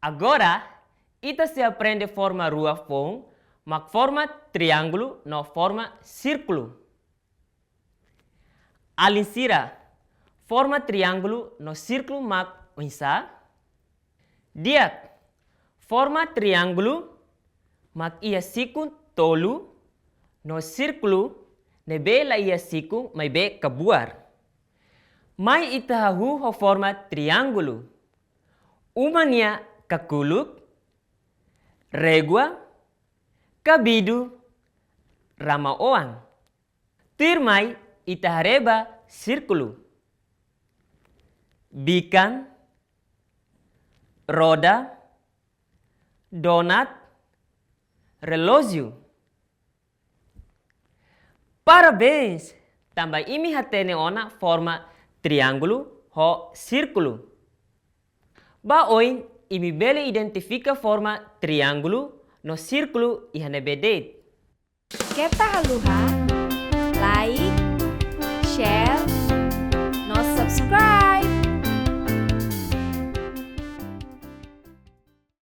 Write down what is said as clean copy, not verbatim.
Agora, ita se aprende forma rua fong, mak forma triangulu no forma sirkulu. Alin sira, forma triangulu no sirkulu mak unsa. Diak, forma triangulu mak ia sikun tolu no sirkulu ne be la ia sikun mai be kabuar. Mai ita hahu ho forma triangulu. Umania kakuluk, regua, kabidu, ramaoan. Tirmai ita hareba sirkulu. Bikan, roda, donat, relógio. Parabéns! Tambah imi hatene ona forma triangulu ho sirkulu. Baoin imi bele identifica forma triangulu no sirkulu ihane bedet. Keta haluha, like,